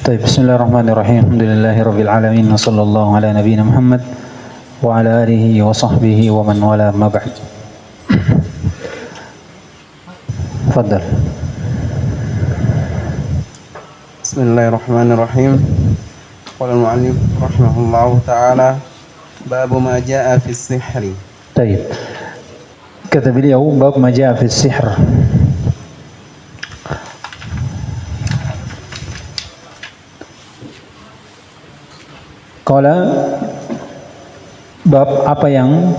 طيب بسم الله الرحمن الرحيم الحمد لله رب العالمين وصلى الله على نبينا محمد وعلى آله وصحبه ومن والاه ما بعد. تفضل. بسم الله الرحمن الرحيم. قال المؤلف رحمه الله تعالى باب ما جاء في السحر. طيب kata beliau bab ma jaa fi sihr. Qala bab apa yang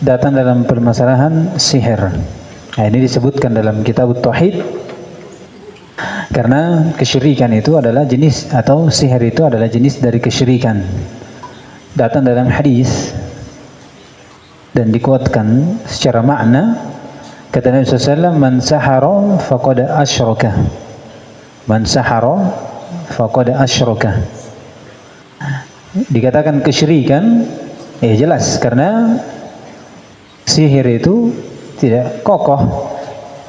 datang dalam permasalahan sihir. Nah, ini disebutkan dalam kitab Tauhid karena kesyirikan itu adalah jenis atau sihir itu adalah jenis dari kesyirikan. Datang dalam hadis dan dikuatkan secara makna kata Nabi SAW, man sahara faqad asyraka, man sahara faqad asyraka. Dikatakan kesyirikan ya jelas karena sihir itu tidak kokoh,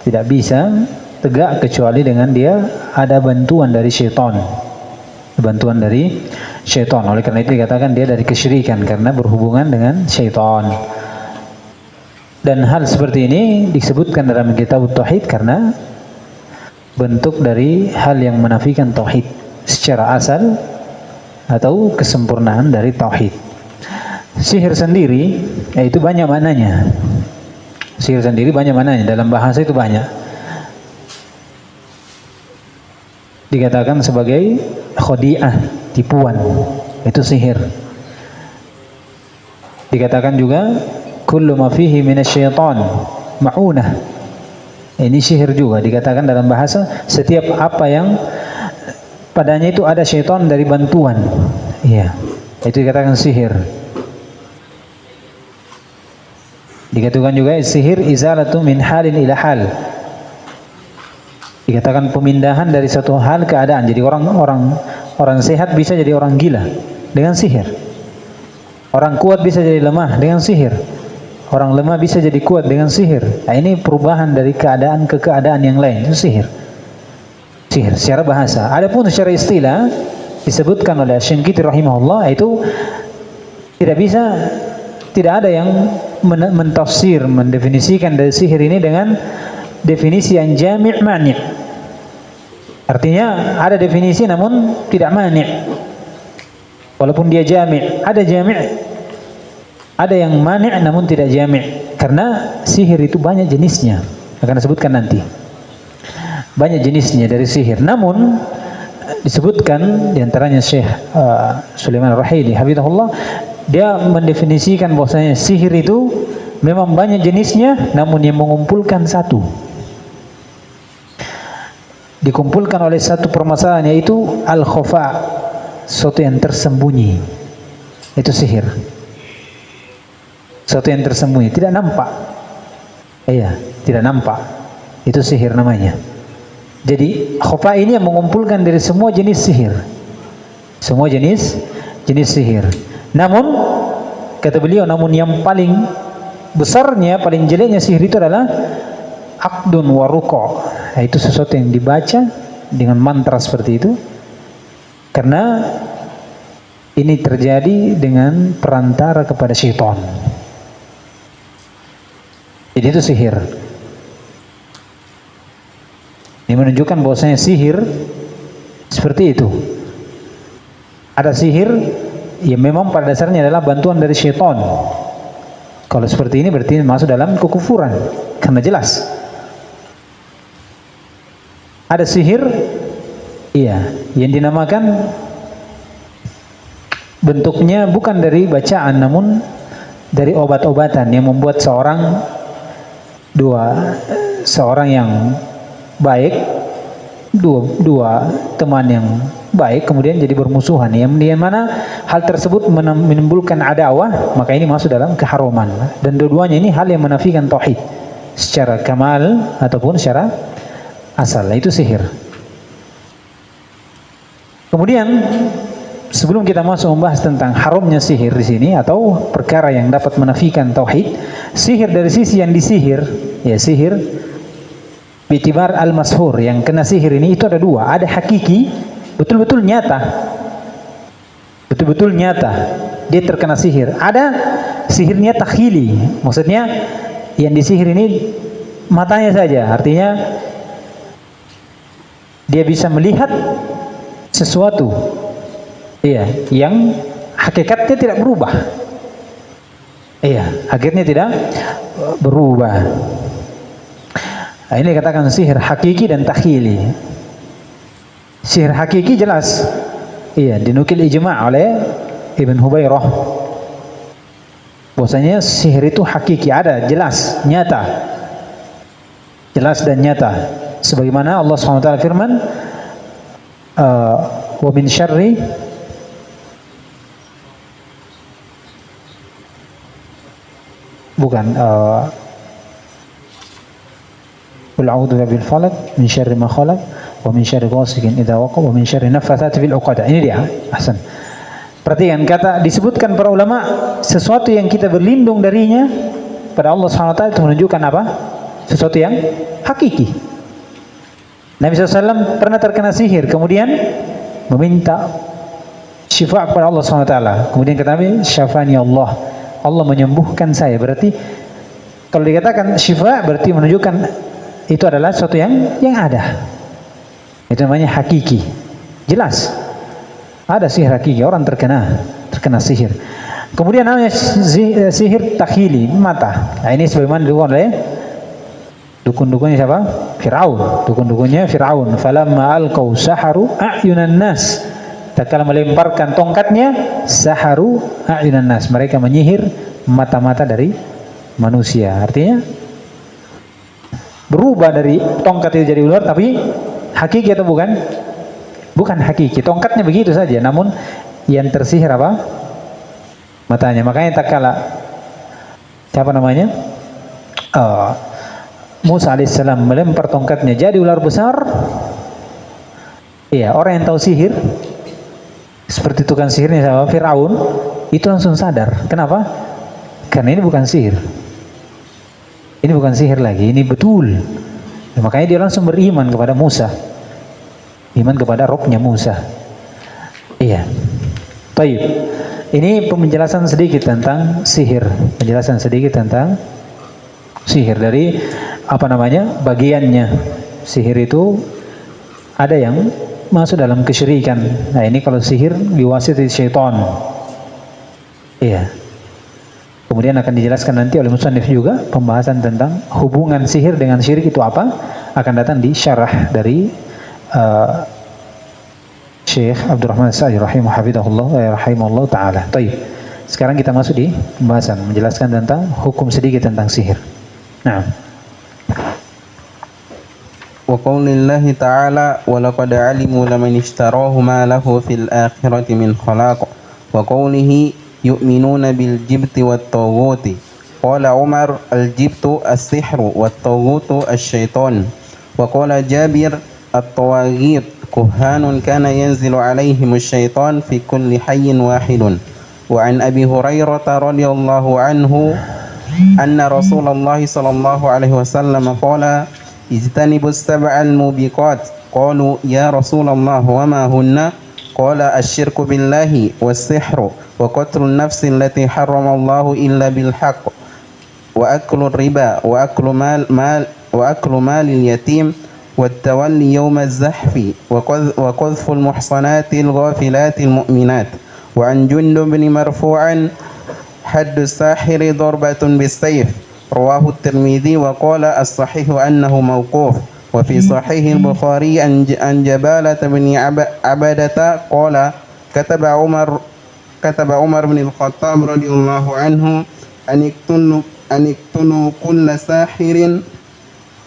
tidak bisa tegak kecuali dengan dia ada bantuan dari syaitan, bantuan dari syaitan. Oleh karena itu dikatakan dia dari kesyirikan karena berhubungan dengan syaitan. Dan hal seperti ini disebutkan dalam kitab Tauhid karena bentuk dari hal yang menafikan Tauhid secara asal atau kesempurnaan dari Tauhid. Sihir sendiri itu banyak maknanya. Sihir sendiri banyak maknanya, dalam bahasa itu banyak. Dikatakan sebagai khodi'ah, tipuan, itu sihir. Dikatakan juga kullu ma fihi minasyaitan ma'unah. Ini sihir juga dikatakan dalam bahasa setiap apa yang padanya itu ada syaitan dari bantuan. Iya, itu dikatakan sihir. Dikatakan juga sihir izalatu min halin ila hal. Dikatakan pemindahan dari satu hal keadaan. Jadi orang sehat bisa jadi orang gila dengan sihir. Orang kuat bisa jadi lemah dengan sihir. Orang lemah bisa jadi kuat dengan sihir. Nah, ini perubahan dari keadaan ke keadaan yang lain. Itu sihir. Sihir secara bahasa. Adapun secara istilah disebutkan oleh Syinqiti rahimahullah itu tidak ada yang mentafsir, mendefinisikan dari sihir ini dengan definisi yang jami' mani'. Artinya ada definisi namun tidak mani'. Walaupun dia jami', ada jami', ada yang mani' namun tidak jami'. Karena sihir itu banyak jenisnya. Akan disebutkan nanti. Banyak jenisnya dari sihir. Namun disebutkan diantaranya Syekh Sulaiman Ar-Rahili hafizahullah, dia mendefinisikan bahwasanya sihir itu memang banyak jenisnya namun yang mengumpulkan satu. Dikumpulkan oleh satu permasalahan yaitu al-khafa, sesuatu yang tersembunyi. Itu sihir. Sesuatu yang tersembunyi, tidak nampak. Iya, tidak nampak. Itu sihir namanya. Jadi khafa ini yang mengumpulkan dari semua jenis sihir. Semua jenis sihir. Namun kata beliau, namun yang paling besarnya, paling jeleknya sihir itu adalah aqdun wa ruqa. Itu sesuatu yang dibaca dengan mantra seperti itu. Karena ini terjadi dengan perantara kepada syaitan. Jadi itu sihir. Ini menunjukkan bahwasanya sihir seperti itu. Ada sihir yang memang pada dasarnya adalah bantuan dari syaitan. Kalau seperti ini berarti masuk dalam kekufuran karena jelas. Ada sihir yang dinamakan bentuknya bukan dari bacaan namun dari obat-obatan yang membuat seorang yang baik, dua teman yang baik kemudian jadi bermusuhan, yang mana hal tersebut menimbulkan adawah, maka ini masuk dalam keharuman. Dan dua-duanya ini hal yang menafikan tauhid secara kamal ataupun secara asal. Itu sihir. Kemudian sebelum kita masuk membahas tentang haramnya sihir di sini atau perkara yang dapat menafikan tauhid, sihir dari sisi yang disihir, ya sihir Bitibar al-mashur, yang kena sihir ini itu ada dua, ada hakiki betul-betul nyata. Betul-betul nyata dia terkena sihir. Ada sihirnya takhili, maksudnya yang disihir ini matanya saja, artinya dia bisa melihat sesuatu, iya, yang hakikatnya tidak berubah. Iya, hakikatnya tidak berubah. Nah, ini katakan sihir hakiki dan takhili. Sihir hakiki jelas, iya, dinukil ijma' oleh Ibn Hubairah. Bahwasanya sihir itu hakiki, ada, jelas, nyata. Jelas dan nyata. Sebagaimana Allah SWT firman, wa min syarri bukan qul a'udzu birabbil falaq min syarri ma khalaq wa min syarri ghasiqin idza waqab wa min syarri naffatsati fil 'uqad. Ini dia. Ahsan. Perhatikan kata disebutkan para ulama, sesuatu yang kita berlindung darinya pada Allah SWT itu menunjukkan apa? Sesuatu yang hakiki. Nabi SAW pernah terkena sihir, kemudian meminta syifa kepada Allah SWT. Kemudian kata Nabi, syafani Allah, Allah menyembuhkan saya. Berarti kalau dikatakan syifa berarti menunjukkan itu adalah sesuatu yang ada. Itu namanya hakiki. Jelas. Ada sihir hakiki, orang terkena sihir. Kemudian namanya sihir takhili, mata. Nah, ini sebagaimana dilakukan oleh dukun-dukunnya siapa? Firaun. Dukun-dukunnya Firaun. Falamma alqaw saharu a'yunan nas. Tatkala melemparkan tongkatnya, saharu a'yunan nas. Mereka menyihir mata-mata dari manusia. Artinya berubah dari tongkat itu jadi ular, tapi hakiki atau bukan? Bukan hakiki. Tongkatnya begitu saja, namun yang tersihir apa? Matanya. Makanya tatkala siapa namanya? Musa alaihissalam melempar tongkatnya jadi ular besar. Iya, orang yang tahu sihir seperti tukang sihirnya sama Firaun itu langsung sadar. Kenapa? Karena ini bukan sihir. Ini bukan sihir lagi, ini betul. Nah, makanya dia langsung beriman kepada Musa. Iman kepada Robnya Musa. Iya. Baik. Ini penjelasan sedikit tentang sihir. Penjelasan sedikit tentang sihir dari apa namanya? Bagiannya. Sihir itu ada yang masuk dalam kesyirikan. Nah, ini kalau sihir diwasiti syaitan. Iya. Kemudian akan dijelaskan nanti oleh musannif juga pembahasan tentang hubungan sihir dengan syirik itu apa, akan datang di syarah dari Syekh Abdurrahman As-Sa'di rahimahullah ta'ala. Baik. Sekarang kita masuk di pembahasan menjelaskan tentang hukum sedikit tentang sihir. Nah. Wa qaulillahi ta'ala wa laqad 'alimu laman ishtarahu ma lahu fil akhirati min khalaq wa qawlihi yu'minuna bil jibti wat taghuti. Qala Umar al jibtu as-sihru wat taghutu asy-syaitan. Wa qala Jabir at-tawaghit kuhanun kana yanzilu alaihim asy-syaitan fi kulli hayyin wahidun. Wa an Abi Hurairah radhiyallahu anhu anna Rasulullah sallallahu alaihi wasallam qala ijtanibus sab'al mubiqat. Qalu ya Rasulullah wa ma hunna? Qala asyirku billahi was-sihru wa qatlun nafsi allati harrama Allahu illa bil haqq wa aklu riba wa aklu malil yatim wa tawalli yawm az-zahfi wa qadhfu al-muhsanati al-ghafilati al-mu'minat. Wa an Jundub bin marfu'an haddu as-sahiri darbatun bis-sayf. Rawahu at-Tirmidzi wa qala as-sahihu annahu mawquf. Wa fi sahih al-Bukhari an Jabalah bin Abadah qala kataba Umar bin al-Khattab radhiyallahu anhu an iktulu kulla sahirin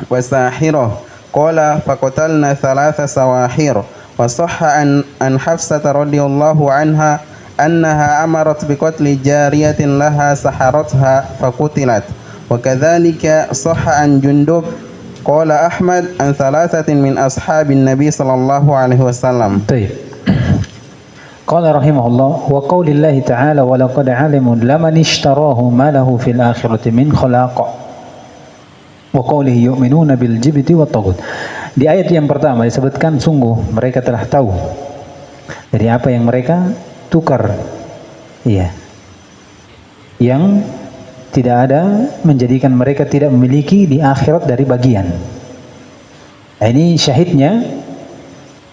wa sahirah. Qala faqatalna thalatha sawahir. Wa sahha an Hafsah radhiyallahu anha annaha amarat biqatli jariyatin laha saharatha faqutilat. Wa kadzalika sahha an Jundub qala Ahmad an thalathatin min ashabin Nabi sallallahu alaihi wasallam. Baik. Qala rahimahullah wa qaulillahi ta'ala wa laqad 'alimu laman ishtarahu ma lahu fil akhirati min khalaq. Wa qaulihi yu'minuna bil jibti wat taghut. Di ayat yang pertama disebutkan sungguh mereka telah tahu Dari apa yang mereka tukar. Iya. Yang tidak ada menjadikan mereka tidak memiliki di akhirat dari bagian. Nah, ini syahidnya.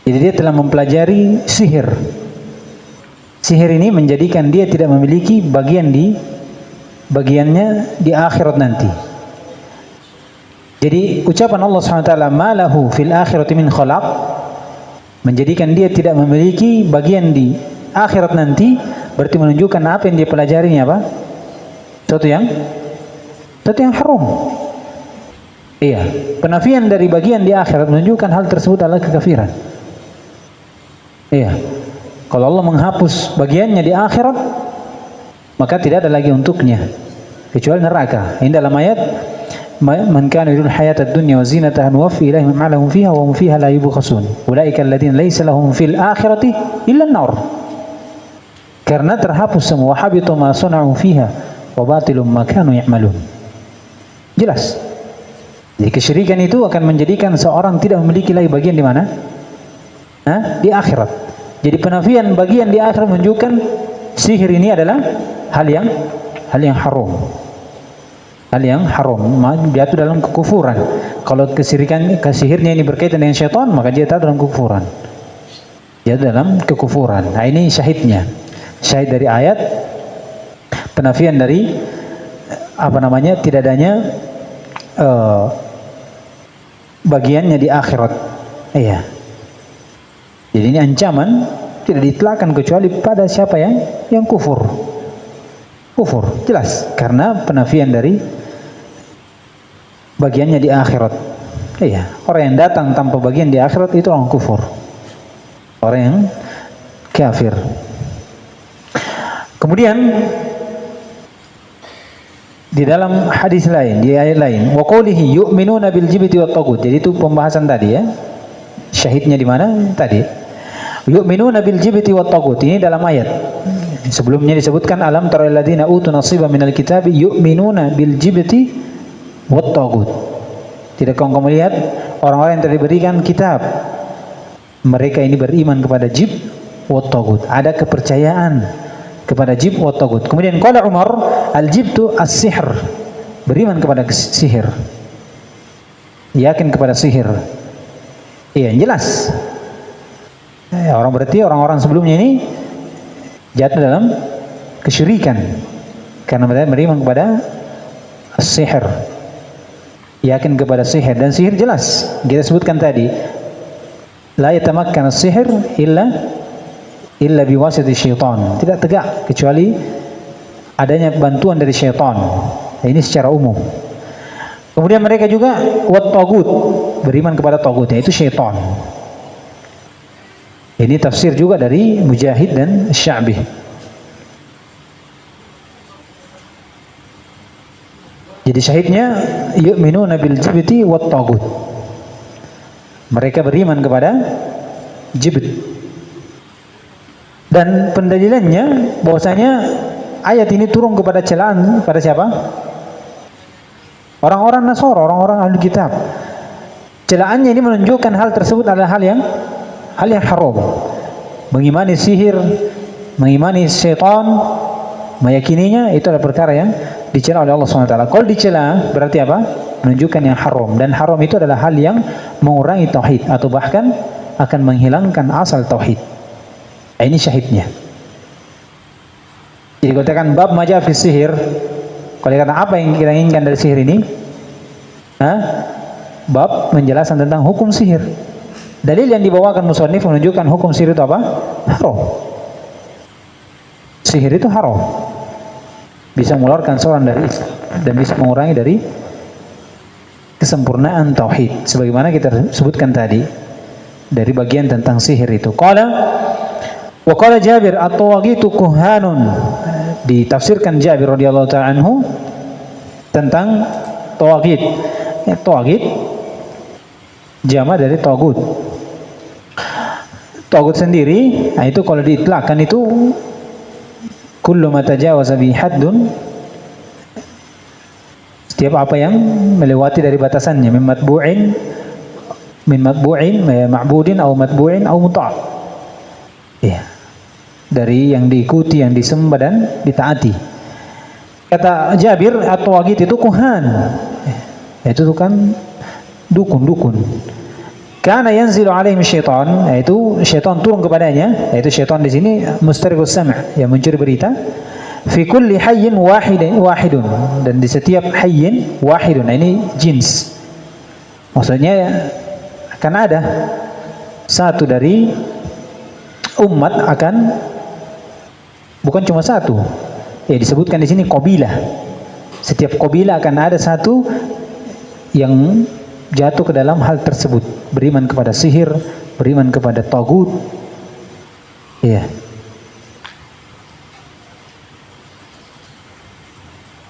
Jadi dia telah mempelajari sihir. Sihir ini menjadikan dia tidak memiliki bagiannya di akhirat nanti. Jadi ucapan Allah SWT, ma lahu fil akhirati min khalaq, menjadikan dia tidak memiliki bagian di akhirat nanti, berarti menunjukkan apa yang dia pelajari ini apa? Sesuatu yang haram. Iya, penafian dari bagian di akhirat menunjukkan hal tersebut adalah kekafiran. Iya. Kalau Allah menghapus bagiannya di akhirat, maka tidak ada lagi untuknya kecuali neraka. Ini dalam ayat man kana yuridul hayatad dunya wa zinataha nuwaffi ilaihim ma lahum fiha wa hum fiha la yubkhasun. Ulaika alladziina laysa lahum fil akhirati illa an-nar. Karena terhapus semua, habitu ma sana'u fiha wa batilum ma kanu ya'malun. Jelas. Jadi kesyirikan itu akan menjadikan seorang tidak memiliki lagi bagian di mana? Di akhirat. Jadi penafian bagian di akhirat menunjukkan sihir ini adalah hal yang haram. Hal yang haram, jatuh dalam kekufuran. Kalau kesihirnya ini berkaitan dengan syaitan, maka dia jatuh dalam kekufuran. Jatuh dalam kekufuran. Nah, ini syahidnya. Syahid dari ayat penafian dari tidak adanya bagiannya di akhirat. Iya. Jadi ini ancaman tidak ditlakkan kecuali pada siapa yang kufur. Kufur, jelas, karena penafian dari bagiannya di akhirat. Iya, orang yang datang tanpa bagian di akhirat itu orang kufur. Orang yang kafir. Kemudian di dalam hadis lain, di ayat lain, wa qoulihi yu'minuna bil jibti wat taghut. Jadi itu pembahasan tadi ya. Syahidnya di mana tadi? Yu'minuna bil jibti wat taghut. Ini dalam ayat. Sebelumnya disebutkan alam taral ladzina utu nasiban minal kitabi yu'minuna bil jibti wat taghut. Tidakkah engkau melihat orang-orang yang telah diberikan kitab, mereka ini beriman kepada jib wat taghut. Ada kepercayaan kepada jib wa taghut. Kemudian qala Umar, al-jibtu as-sihr. Beriman kepada sihir. Yakin kepada sihir. Iya, jelas. Orang-orang sebelumnya ini jatuh dalam kesyirikan karena mereka beriman kepada as-sihr. Yakin kepada sihir, dan sihir jelas kita sebutkan tadi. La yatamakkan as-sihr illa biwasiti syaitan. Tidak tegak kecuali adanya bantuan dari syaitan. Nah, ini secara umum. Kemudian mereka juga wat taghut, beriman kepada taghut, yaitu syaitan. Ini tafsir juga dari Mujahid dan Sya'bi. Jadi syahidnya yu'minuna bil jibti wat taghut. Mereka beriman kepada jibt. Dan pendalilannya bahwasanya ayat ini turun kepada celaan pada siapa? Orang-orang Nasara, orang-orang ahli kitab. Celaannya ini menunjukkan hal tersebut adalah hal yang haram. Mengimani sihir, mengimani syaitan, meyakininya itu adalah perkara yang dicela oleh Allah SWT. Kalau dicela berarti apa? Menunjukkan yang haram, dan haram itu adalah hal yang mengurangi tauhid atau bahkan akan menghilangkan asal tauhid. Ini syahidnya. Jadi kalau katakan bab maja fi sihir, kalau dikatakan apa yang kita inginkan dari sihir ini? Bab menjelaskan tentang hukum sihir. Dalil yang dibawakan musannif menunjukkan hukum sihir itu apa? Haram. Sihir itu haram. Bisa mengeluarkan seorang dari Islam dan bisa mengurangi dari kesempurnaan tauhid. Sebagaimana kita sebutkan tadi dari bagian tentang sihir itu. Wa qala Jabir at-tawaghitu kuhanun. Ditafsirkan Jabir radhiyallahu ta'ala anhu tentang tawaghit. Tawaghit jama dari tagut. Tagut sendiri, nah itu kalau diitlakkan itu kullu ma tajawaza bi haddun, setiap apa yang melewati dari batasannya, min matbu'in ma'budin atau matbu'in atau muta'. Ya. Dari yang diikuti, yang disembah dan ditaati. Kata Jabir, at-tawaghit itu kuhan. Itu kan dukun-dukun. Karena yanzilu alaihim syaitan, yaitu syaitan turun kepadanya, yaitu syaitan di sini mustariqus sam', yang mencuri berita. Fi kulli hayyin wahidun, dan di setiap hayyin wahidun, ini jins. Maksudnya akan ada satu dari umat akan, bukan cuma satu. Ya, disebutkan di sini qabilah. Setiap qabilah akan ada satu yang jatuh ke dalam hal tersebut, beriman kepada sihir, beriman kepada tagut. Iya.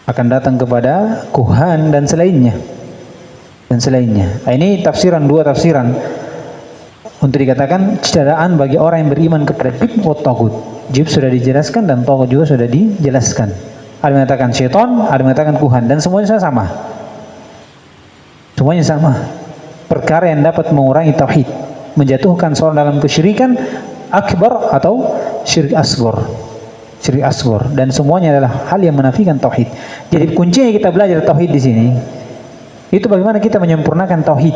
Akan datang kepada kuhan dan selainnya. Ini tafsiran, dua tafsiran untuk dikatakan cederaan bagi orang yang beriman kepada jib wa tagut. Jib sudah dijelaskan dan tagut juga sudah dijelaskan. Ada yang mengatakan syaitan, ada yang mengatakan kuhan, dan semuanya sama. Semuanya sama. Perkara yang dapat mengurangi tauhid, menjatuhkan seorang dalam kesyirikan akbar atau syirik asghar. Syirik asghar, dan semuanya adalah hal yang menafikan tauhid. Jadi kuncinya kita belajar tauhid di sini itu bagaimana kita menyempurnakan tauhid.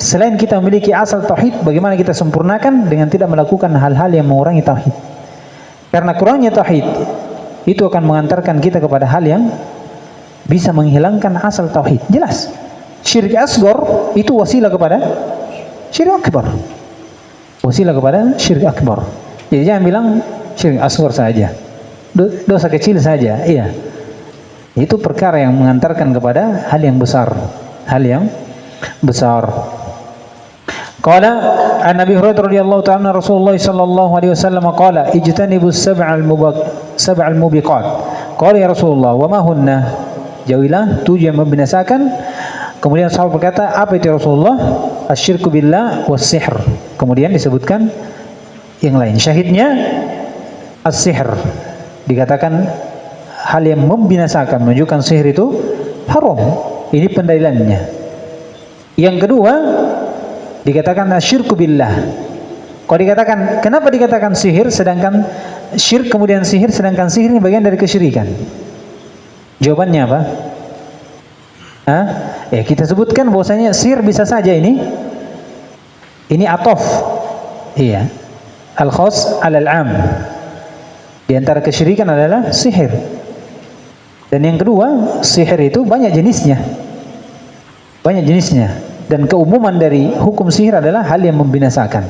Selain kita memiliki asal tauhid, bagaimana kita sempurnakan dengan tidak melakukan hal-hal yang mengurangi tauhid. Karena kurangnya tauhid itu akan mengantarkan kita kepada hal yang bisa menghilangkan asal tauhid. Jelas. Syirik asghar itu wasilah kepada syirik akbar. Wasilah kepada syirik akbar. Jadi jangan bilang syirik asghar saja. Dosa kecil saja. Iya. Itu perkara yang mengantarkan kepada hal yang besar. Hal yang besar. Qala an Nabi Hurairah radhiyallahu ta'ala Rasulullah sallallahu alaihi wasallam qala ijtanibus sab'al mubiqat. Qala ya Rasulullah wa ma hunna? Jauhilah 7 yang membinasakan. Kemudian sahabat berkata, apa itu Rasulullah? Asyirku billah was sihr. Kemudian disebutkan yang lain. Syahidnya as-sihr. Dikatakan hal yang membinasakan, menunjukkan sihir itu haram. Ini pendalilannya. Yang kedua, dikatakan asyirku billah. Kalau dikatakan, kenapa dikatakan sihir sedangkan syirk kemudian sihir, sedangkan sihir ini bagian dari kesyirikan? Jawabannya apa? Ya kita sebutkan bahwasanya sihir bisa saja ini atof. Iya. Al-khas al-am. Di antara kesyirikan adalah sihir. Dan yang kedua, sihir itu banyak jenisnya. Banyak jenisnya. Dan keumuman dari hukum sihir adalah hal yang membinasakan.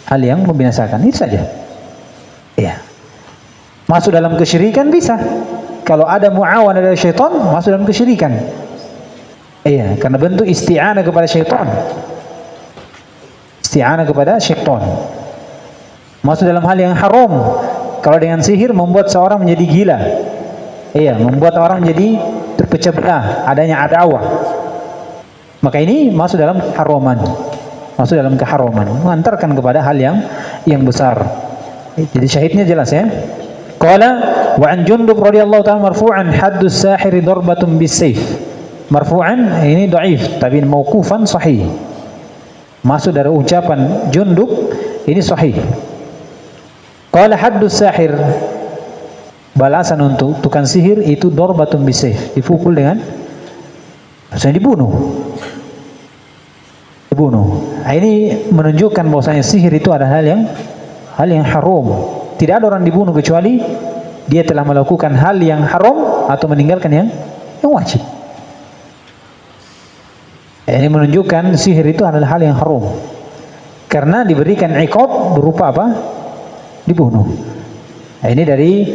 Hal yang membinasakan, itu saja. Iya. Masuk dalam kesyirikan bisa. Kalau ada muawanah dari syaitan, masuk dalam kesyirikan. Iya, karena bentuk isti'anah kepada syaitan. Isti'anah kepada syaitan. Masuk dalam hal yang haram. Kalau dengan sihir membuat seorang menjadi gila. Iya, membuat orang menjadi terpecah belah, adanya adawah. Maka ini masuk dalam haraman. Masuk dalam keharaman, mengantarkan kepada hal yang besar. Jadi syahidnya jelas ya. Qala wa an Jundub radhiyallahu ta'ala marfu'an haddus sahiri darbatun bis-sayf. Marfu'an ini dhaif, tapi mauqufan sahih. Masuk dari ucapan Jundub ini sahih. Qala haddus sahir, balasan untuk tukang sihir itu darbatun bis-sayf, dipukul dengan, maksudnya dibunuh. Nah, ini menunjukkan bahwasanya sihir itu adalah hal yang haram. Tidak ada orang dibunuh kecuali dia telah melakukan hal yang haram atau meninggalkan yang wajib. Ini menunjukkan sihir itu adalah hal yang haram. Karena diberikan iqab berupa apa? Dibunuh. Nah, ini dari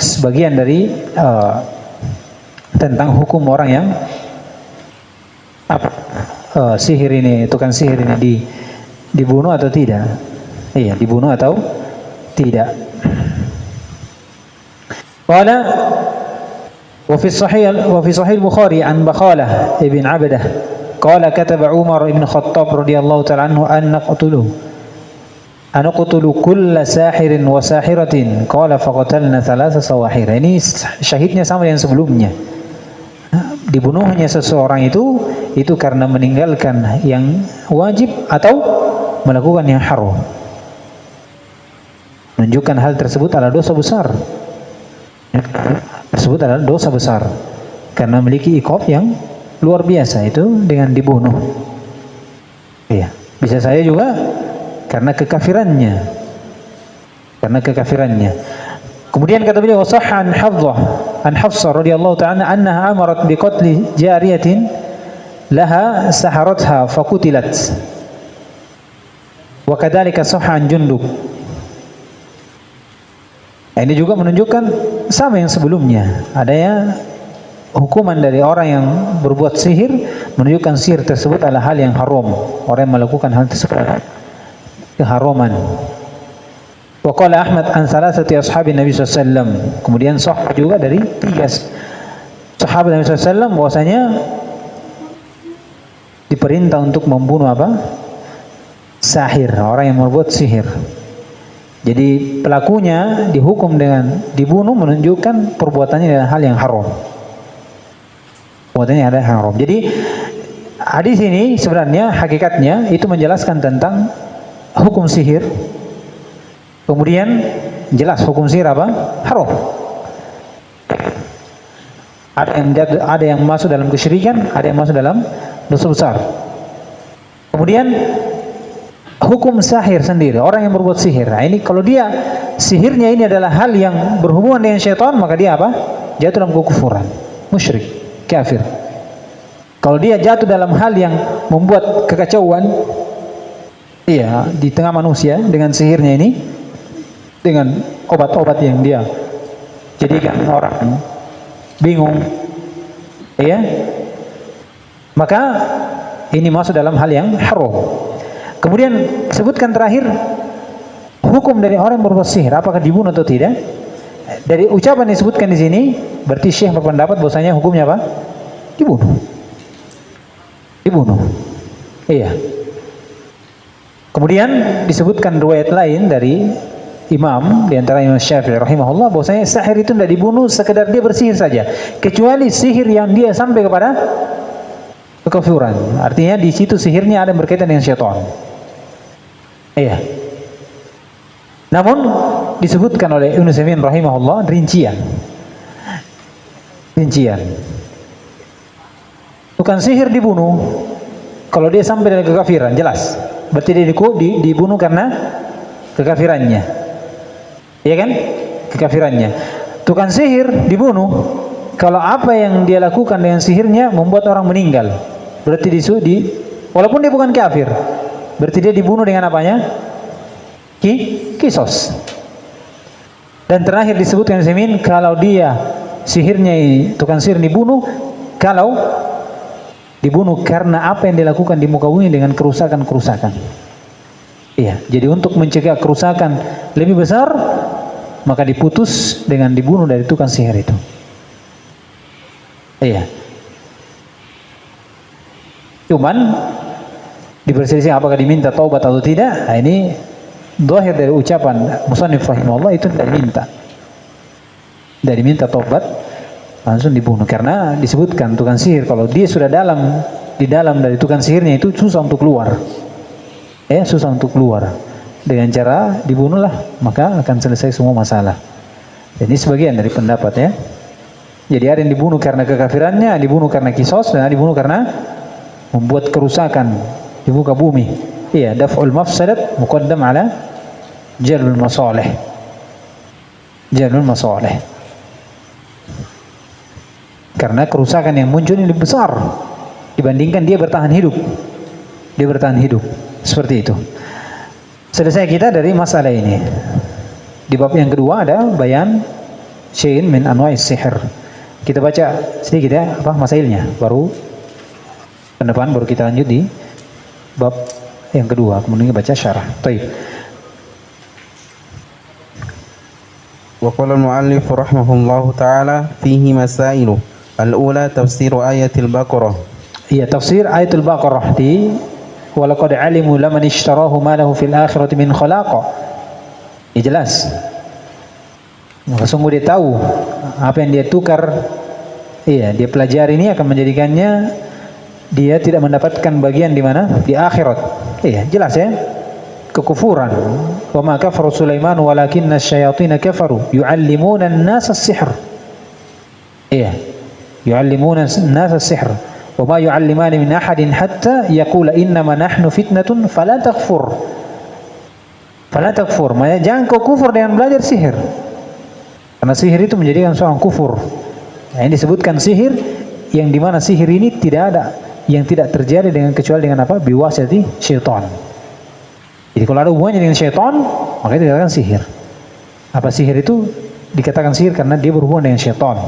sebagian dari tentang hukum orang yang sihir ini, tukang sihir ini dibunuh atau tidak? Iya, dibunuh atau tidak. Qala wa fi sahih Bukhari an Bakhalah ibn Abdah qala kataba Umar ibn Khattab radhiyallahu ta'ala anhu an naqtulu kulla sahirin wa sahiratin qala faqatalna thalatha sawahir. Ini syahidnya sama yang sebelumnya. Dibunuhnya seseorang itu karena meninggalkan yang wajib atau melakukan yang haram. menunjukkan hal tersebut adalah dosa besar. Tersebut adalah dosa besar karena memiliki iqab yang luar biasa, itu dengan dibunuh. Iya, bisa saya juga karena kekafirannya. Karena kekafirannya. Kemudian kata beliau, sahha an Hafsah radhiyallahu ta'ala annaha amarat biqatli jariyatin laha saharatha fakutilat. Wa kadzalika sahha an Jundub. Ini juga menunjukkan sama yang sebelumnya. Adanya hukuman dari orang yang berbuat sihir, menunjukkan sihir tersebut adalah hal yang haram. Orang yang melakukan hal tersebut adalah keharaman. Wa qala Ahmad an salasati ashabi Nabi SAW. Kemudian sahih juga dari 3 sahabat Nabi SAW bahwasanya diperintah untuk membunuh apa? Sahir, orang yang membuat sihir. Jadi pelakunya dihukum dengan dibunuh, menunjukkan perbuatannya adalah hal yang haram. Perbuatannya adalah haram. Jadi hadis ini sebenarnya hakikatnya itu menjelaskan tentang hukum sihir. Kemudian jelas hukum sihir apa? Haram. Ada yang masuk dalam kesyirikan, ada yang masuk dalam dosa besar. Kemudian hukum sahir sendiri, orang yang berbuat sihir. Nah, ini kalau dia sihirnya ini adalah hal yang berhubungan dengan syaitan, maka dia apa? Jatuh dalam kekufuran, musyrik, kafir. Kalau dia jatuh dalam hal yang membuat kekacauan, iya, di tengah manusia dengan sihirnya ini, dengan obat-obat yang dia jadikan orang bingung, iya, maka ini masuk dalam hal yang haram. Kemudian sebutkan terakhir hukum dari orang yang berbuat sihir, apakah dibunuh atau tidak? Dari ucapan yang disebutkan di sini, berarti Syekh berpendapat bahwasanya hukumnya apa? Dibunuh. Dibunuh. Iya. Kemudian disebutkan riwayat lain dari imam, di antara Imam Syafi'i rahimahullah, bahwasanya sihir itu tidak dibunuh sekedar dia bersihir saja, kecuali sihir yang dia sampai kepada kekafiran. Artinya di situ sihirnya ada yang berkaitan dengan syaitan. Iya. Namun disebutkan oleh Ibnu Utsaimin rahimahullah rincian. Tukang sihir dibunuh kalau dia sampai dari kekafiran, jelas. Berarti dia dibunuh karena kekafirannya. Iya kan? Kekafirannya. Tukang sihir dibunuh kalau apa yang dia lakukan dengan sihirnya membuat orang meninggal. Berarti walaupun dia bukan kafir, berarti dia dibunuh dengan apanya? Kisos. Dan terakhir disebutkan Utsaimin, kalau dia sihirnya, tukang sihir dibunuh kalau dibunuh karena apa yang dilakukan di muka bumi dengan kerusakan-kerusakan. Iya, jadi untuk mencegah kerusakan lebih besar, maka diputus dengan dibunuh dari tukang sihir itu. Iya. Cuman diperselisih apakah diminta taubat atau tidak. Nah, ini zahir dari ucapan musannif rahimahullah itu tidak diminta taubat, langsung dibunuh. Karena disebutkan tukang sihir kalau dia sudah di dalam dari tukang sihirnya itu susah untuk keluar. Susah untuk keluar. Dengan cara dibunuhlah, maka akan selesai semua masalah. Ini sebagian dari pendapat ya. Jadi ada yang dibunuh karena kekafirannya, dibunuh karena kisos, dan ada dibunuh karena membuat kerusakan di muka bumi. Iya, daf'ul mafsadat muqaddam ala jalbul masalih. Jalbul masalih. Karena kerusakan yang muncul ini lebih besar dibandingkan dia bertahan hidup. Dia bertahan hidup. Seperti itu. Selesai kita dari masalah ini. Di bab yang kedua ada bayan syai'in min anwa'is sihir. Kita baca sedikit ya masailnya, baru depan baru kita lanjut di bab yang kedua, kemudian kita baca syarah. Baik. Wa qala al-mu'allif rahimahullahu ta'ala fihi masailu. Al-ula tafsir ayatil Baqarah. Iya, tafsir ayatul Baqarah di walaqad alimu laman ishtarahu ma lahu fil akhirati min khalaq. Ya jelas. Maka sungguh dia tahu apa yang dia tukar. Iya, dia pelajari ini akan menjadikannya dia tidak mendapatkan bagian di mana? Di akhirat. Iya, jelas ya. Kekufuran. wa ma kafara Sulaiman walakinna asyayatin kafaru yu'allimuna an-nasa as-sihr. Iya, yu'allimuna an-nasa as-sihr wa ma yu'allimani min ahadin hatta yaqula innama nahnu fitnatun fala takfur. Fala takfur, maknanya jangan kau kufur dengan belajar sihir. Karena sihir itu menjadikan seorang kufur. Nah, ini disebutkan sihir yang dimana sihir ini tidak ada yang tidak terjadi dengan kecuali dengan apa? Biwasati syaitan. Jadi kalau ada hubungannya dengan syaitan, maka itu dikatakan sihir. Apa sihir itu dikatakan sihir karena dia berhubungan dengan syaitan.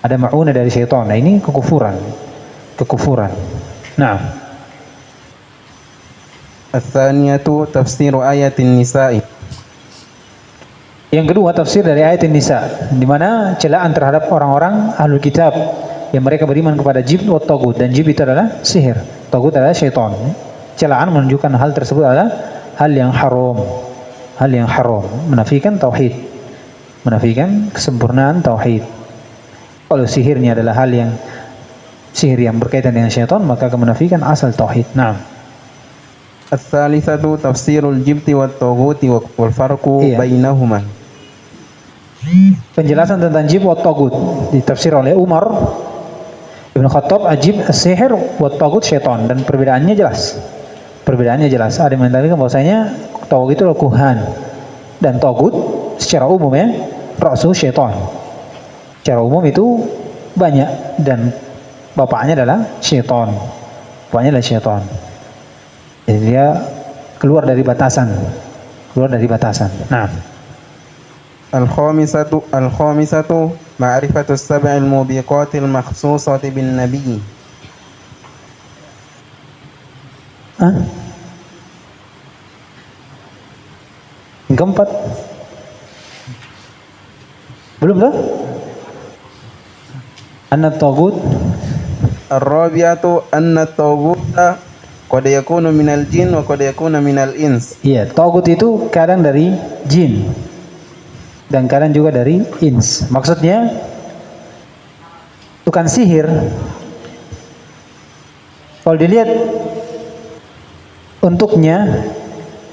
Ada ma'unah dari syaitan. Nah, ini kekufuran. Kekufuran. Nah. Ats-tsaniyatu tafsiru ayatin nisa'i. Yang kedua tafsir dari ayat An-Nisa, di mana celaan terhadap orang-orang ahlul kitab yang mereka beriman kepada jibt wa tagut, dan jibt itu adalah sihir, tagut adalah syaitan. Celaan menunjukkan hal tersebut adalah hal yang haram, menafikan tauhid, menafikan kesempurnaan tauhid. Kalau sihirnya adalah hal yang sihir yang berkaitan dengan syaitan, maka kemenafikan asal tauhid. Nah. Ats-tsalitsatu tafsirul jibti wat taghuti wal farqu bainahuma. Penjelasan tentang jibt wa tagut ditafsir oleh Umar Ibn Khattab, ajib as-sihir wa tagut syaitan, dan perbedaannya jelas. Perbedaannya jelas. Ada yang mengatakan bahwasanya tagut itu adalah kuhan, dan tagut secara umum ya rasul syaitan. Secara umum itu banyak, dan bapaknya adalah syaitan. Bapaknya adalah syaitan. Jadi dia keluar dari batasan. Nah. Al-khamisatu ma'rifatu as-sab'il mubiqatil makhsusati bin nabi. Yang keempat. Belum dah? Anna tagut. Ar-rabi'atu anna at-taghuta qad yakunu minal jin wa qad yakunu minal ins. Iya, tagut itu kadang dari jin dan kadang juga dari ins. Maksudnya tukang sihir kalau dilihat untuknya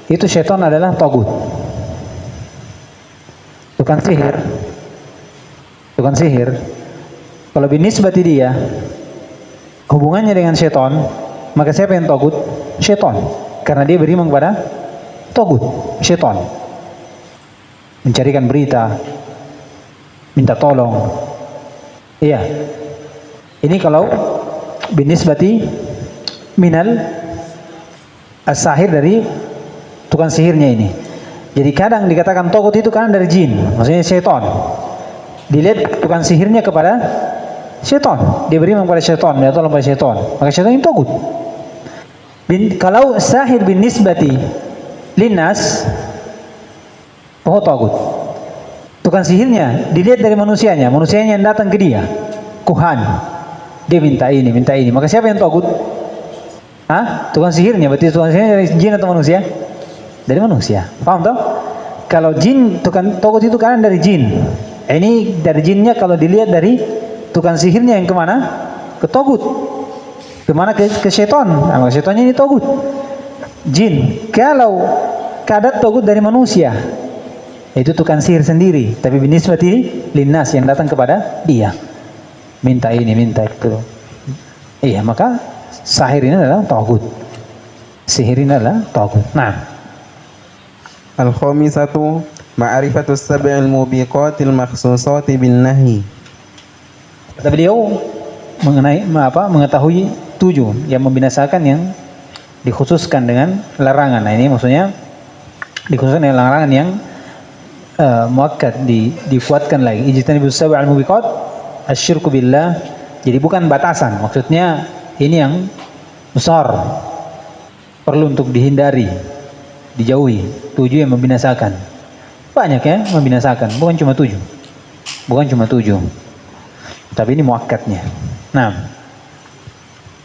itu syaitan adalah tagut. Tukang sihir kalau binisbati dia hubungannya dengan syaitan, maka siapa yang tagut? Syaitan. Karena dia beriman kepada tagut, syaitan. Mencarikan berita, minta tolong. Iya. Ini kalau binisbati minal as-sahir, dari tukang sihirnya ini. Jadi kadang dikatakan tagut itu kadang dari jin, maksudnya syaitan. Dilihat tukang sihirnya kepada syaitan, dia beriman kepada syaitan, minta tolong kepada syaitan, maka syaitan itu tagut. Kalau sahir bin nisbati linnas, oh tagut. Tukang sihirnya dilihat dari manusianya yang datang ke dia, kuhan, dia minta ini, maka siapa yang tagut? Tukang sihirnya. Berarti tukang sihirnya dari jin atau manusia? Dari manusia. Paham toh? Kalau jin, tukang tagut itu kan dari jin. Ini dari jinnya, kalau dilihat dari tukang sihirnya yang kemana? Ke tagut. Kemana? Ke syaitan. Maka syaitannya ini tagut, jin. Kalau kadat tagut dari manusia, itu tukang sihir sendiri, tapi binisbati linnas, yang datang kepada dia, minta ini, minta itu. Iya, maka sahir ini adalah tagut, sihir ini adalah tagut. Nah. Al-khamisatu ma'rifatu as-sab'il mubiqatil makhsusati bin nahi. Kata beliau mengetahui 7 yang membinasakan, yang dikhususkan dengan larangan. Nah, ini maksudnya dikhususkan dengan larangan yang muakkad, dikuatkan lagi. Ijtanibus sab'al mubiqat asyirku billah. Jadi bukan batasan, maksudnya ini yang besar, perlu untuk dihindari, dijauhi. 7 yang membinasakan. Banyak ya membinasakan, bukan cuma 7. Tapi ini muakkadnya. Nah.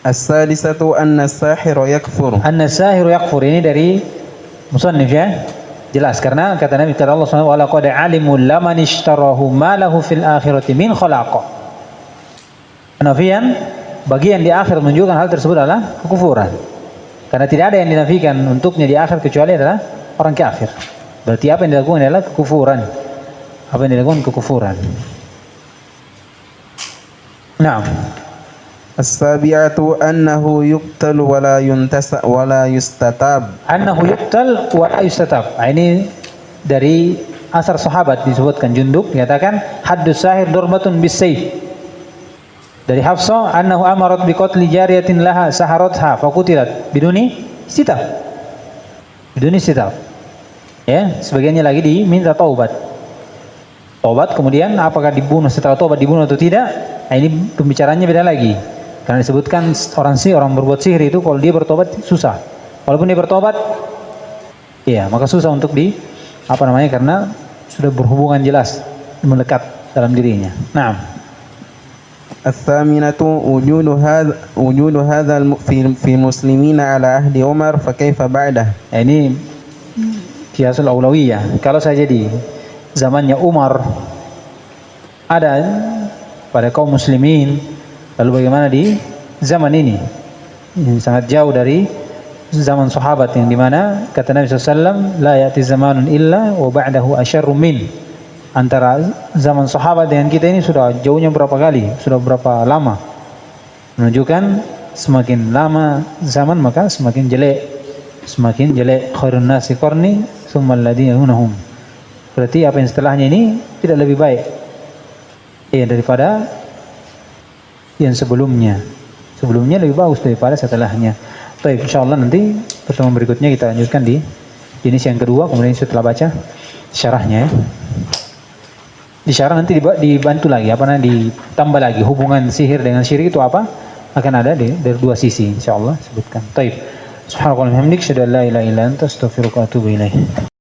As-sadisatu anna as-sahiru yakfur. An-nasahiru yakfur, ini dari musannif ya. Jelas, karena kata Nabi, kata Allah SWT, wa laqad alimu laman ishtarahu ma lahu fil akhirati min khalaq. Penafian bagian di akhir menunjukkan hal tersebut adalah kekufuran. Karena tidak ada yang dinafikan untuknya di akhir kecuali adalah orang kafir. Berarti apa yang dilakukan adalah kekufuran. Apa yang dilakukan kekufuran. Nah, As-sabi'atu annahu yuqtalu wa la yustatab. annahu yuqtal wa la yustatab. Ini dari asar sahabat disebutkan. Jundub dikatakan haddus sahir durbatun bis-sayf. Dari Hafsah annahu amarat bi qatli jariyatin laha saharatha faqutilat biduni sitab. Biduni sitab. Ya, sebagiannya lagi diminta taubat. Taubat kemudian apakah dibunuh setelah taubat dibunuh atau tidak? Nah, ini pembicaranya beda lagi. Karena disebutkan orang berbuat sihir itu kalau dia bertobat susah. Walaupun dia bertobat, ya maka susah untuk karena sudah berhubungan jelas melekat dalam dirinya. Nah, As-saminatu wujudu hadha fi muslimina ala ahdi Umar fa kaifa ba'dah. nah ini kiasul aulawiyah. Kalau saja di zamannya Umar ada pada kaum muslimin, lalu bagaimana di zaman ini? Ini sangat jauh dari zaman sahabat yang dimana kata Nabi SAW, la ya'ti zamanun illa wa ba'dahu asyarrum min. Antara zaman sahabat dengan kita ini sudah jauhnya berapa kali, sudah berapa lama. Menunjukkan semakin lama zaman maka semakin jelek. Semakin jelek. Khairun nasi qarni tsumma alladziina yalunahum. Berarti apa yang setelahnya ini tidak lebih baik daripada yang sebelumnya. Sebelumnya lebih bagus daripada setelahnya. Baik, insyaallah nanti pertemuan berikutnya kita lanjutkan di jenis yang kedua, kemudian setelah baca syarahnya ya. Di syarah nanti dibantu lagi, ditambah lagi hubungan sihir dengan syirik itu apa? Akan ada dari dua sisi insyaallah sebutkan. Baik. Subhanakallahumma wa bihamdika asyhadu an la ilaha illa anta astaghfiruka wa atubu ilaik.